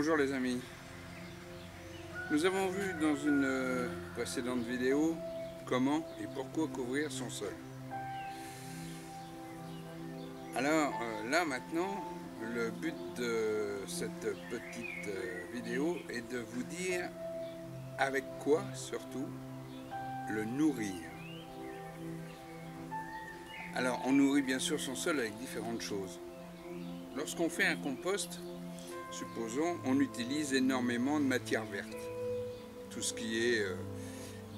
Bonjour les amis. Nous avons vu dans une précédente vidéo comment et pourquoi couvrir son sol. Alors là maintenant, le but de cette petite vidéo est de vous dire avec quoi surtout le nourrir. Alors on nourrit bien sûr son sol avec différentes choses. Lorsqu'on fait un compost, supposons, on utilise énormément de matière verte. Tout ce qui est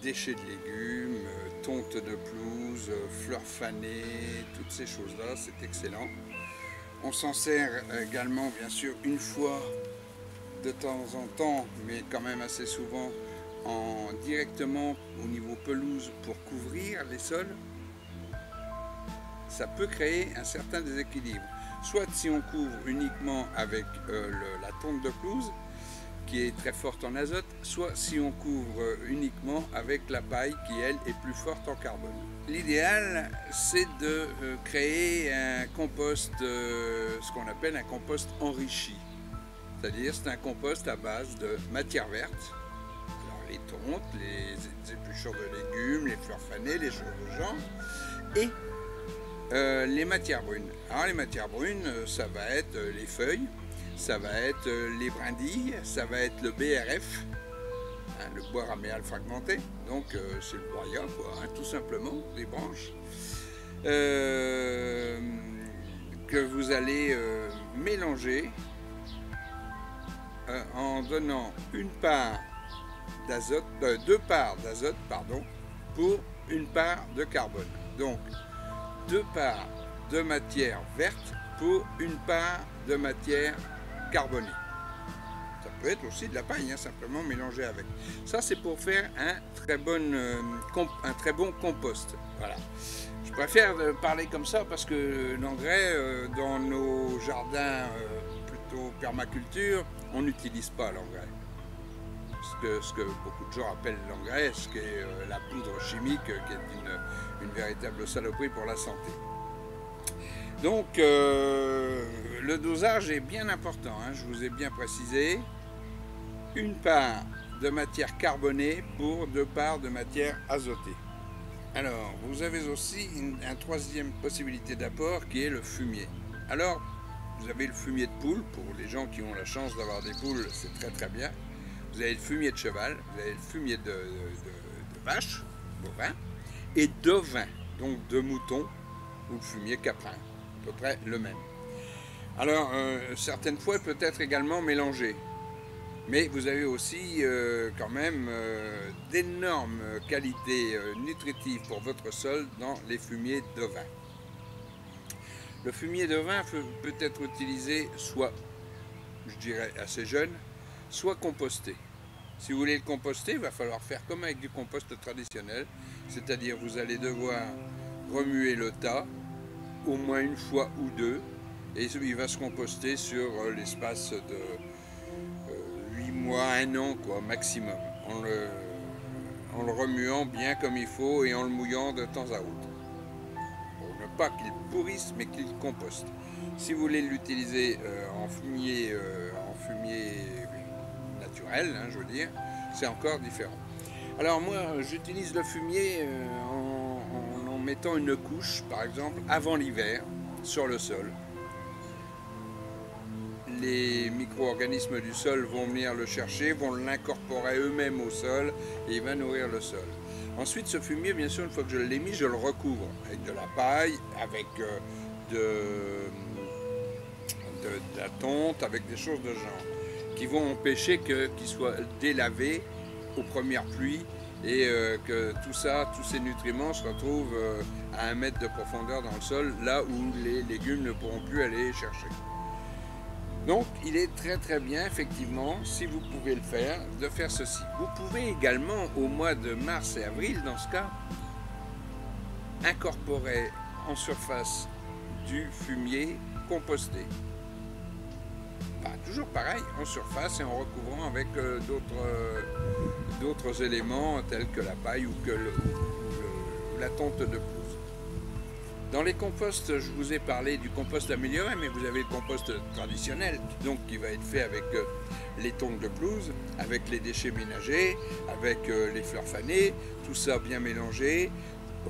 déchets de légumes, tonte de pelouse, fleurs fanées, toutes ces choses-là, c'est excellent. On s'en sert également, bien sûr, une fois de temps en temps, mais quand même assez souvent, directement au niveau pelouse pour couvrir les sols. Ça peut créer un certain déséquilibre. Soit si on couvre uniquement avec la tonte de pelouse, qui est très forte en azote, soit si on couvre uniquement avec la paille, qui elle est plus forte en carbone. L'idéal, c'est de créer un compost, ce qu'on appelle un compost enrichi. C'est-à-dire c'est un compost à base de matière verte, alors les tontes, les épluchures de légumes, les fleurs fanées, les choses de genre, et les matières brunes. Alors les matières brunes, ça va être les feuilles, ça va être les brindilles, ça va être le BRF, hein, le bois raméal fragmenté, donc c'est le broyat, quoi, hein, tout simplement, des branches, que vous allez mélanger en donnant une part d'azote, 2 parts d'azote, pardon, pour une part de carbone. Donc 2 parts de matière verte pour une part de matière carbonée. Ça peut être aussi de la paille, hein, simplement mélangée avec. Ça, c'est pour faire un très bon compost. Voilà. Je préfère parler comme ça parce que l'engrais, dans nos jardins plutôt permaculture, on n'utilise pas l'engrais. Ce que beaucoup de gens appellent l'engrais, ce qui est la poudre chimique, qui est une véritable saloperie pour la santé. Donc le dosage est bien important, hein, je vous ai bien précisé. Une part de matière carbonée pour 2 parts de matière azotée. Alors vous avez aussi une troisième possibilité d'apport qui est le fumier. Alors vous avez le fumier de poule, pour les gens qui ont la chance d'avoir des poules, c'est très très bien. Vous avez le fumier de cheval, vous avez le fumier de vache, bovin, et d'ovin, donc de mouton, ou le fumier caprin, à peu près le même. Alors, certaines fois, peut être également mélangé. Mais vous avez aussi quand même d'énormes qualités nutritives pour votre sol dans les fumiers d'ovin. Le fumier d'ovin peut être utilisé soit, je dirais, assez jeune, soit composté. Si vous voulez le composter, il va falloir faire comme avec du compost traditionnel, c'est-à-dire vous allez devoir remuer le tas au moins une fois ou deux, et il va se composter sur l'espace de 8 mois, 1 an quoi, maximum, en le remuant bien comme il faut et en le mouillant de temps à autre. Pour ne pas qu'il pourrisse, mais qu'il composte. Si vous voulez l'utiliser en fumier naturel, hein, je veux dire, c'est encore différent. Alors moi, j'utilise le fumier en mettant une couche, par exemple, avant l'hiver, sur le sol. Les micro-organismes du sol vont venir le chercher, vont l'incorporer eux-mêmes au sol et il va nourrir le sol. Ensuite, ce fumier, bien sûr, une fois que je l'ai mis, je le recouvre avec de la paille, avec de la tonte, avec des choses de genre, qui vont empêcher qu'il soit délavé aux premières pluies et que tout ça, tous ces nutriments se retrouvent à 1 mètre de profondeur dans le sol, là où les légumes ne pourront plus aller chercher. Donc il est très très bien, effectivement, si vous pouvez le faire, de faire ceci. Vous pouvez également, au mois de mars et avril, dans ce cas, incorporer en surface du fumier composté. Toujours pareil, en surface et en recouvrant avec d'autres éléments tels que la paille ou la tonte de pelouse. Dans les composts, je vous ai parlé du compost amélioré, mais vous avez le compost traditionnel, donc qui va être fait avec les tongs de pelouse, avec les déchets ménagers, avec les fleurs fanées, tout ça bien mélangé,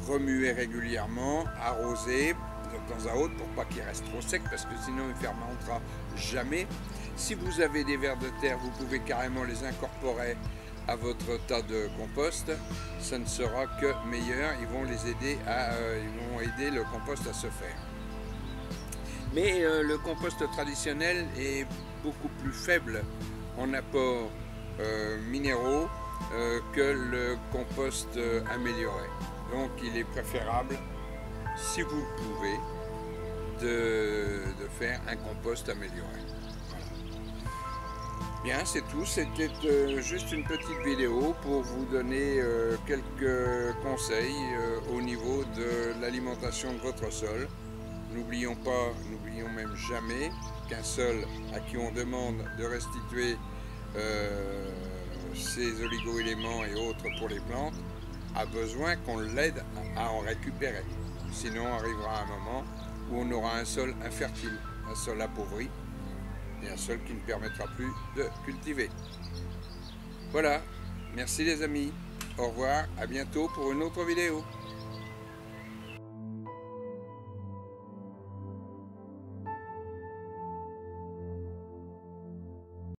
remuer régulièrement, arroser de temps à autre pour pas qu'il reste trop sec, parce que sinon il ne fermentera jamais. Si vous avez des vers de terre, vous pouvez carrément les incorporer à votre tas de compost, ça ne sera que meilleur, ils vont aider le compost à se faire. Mais le compost traditionnel est beaucoup plus faible en apports minéraux que le compost amélioré. Donc il est préférable, si vous le pouvez, de faire un compost amélioré. Bien, c'est tout. C'était juste une petite vidéo pour vous donner quelques conseils au niveau de l'alimentation de votre sol. N'oublions même jamais qu'un sol à qui on demande de restituer ses oligo-éléments et autres pour les plantes a besoin qu'on l'aide à en récupérer. Sinon, arrivera un moment où on aura un sol infertile, un sol appauvri, et un sol qui ne permettra plus de cultiver. Voilà, merci les amis, au revoir, à bientôt pour une autre vidéo.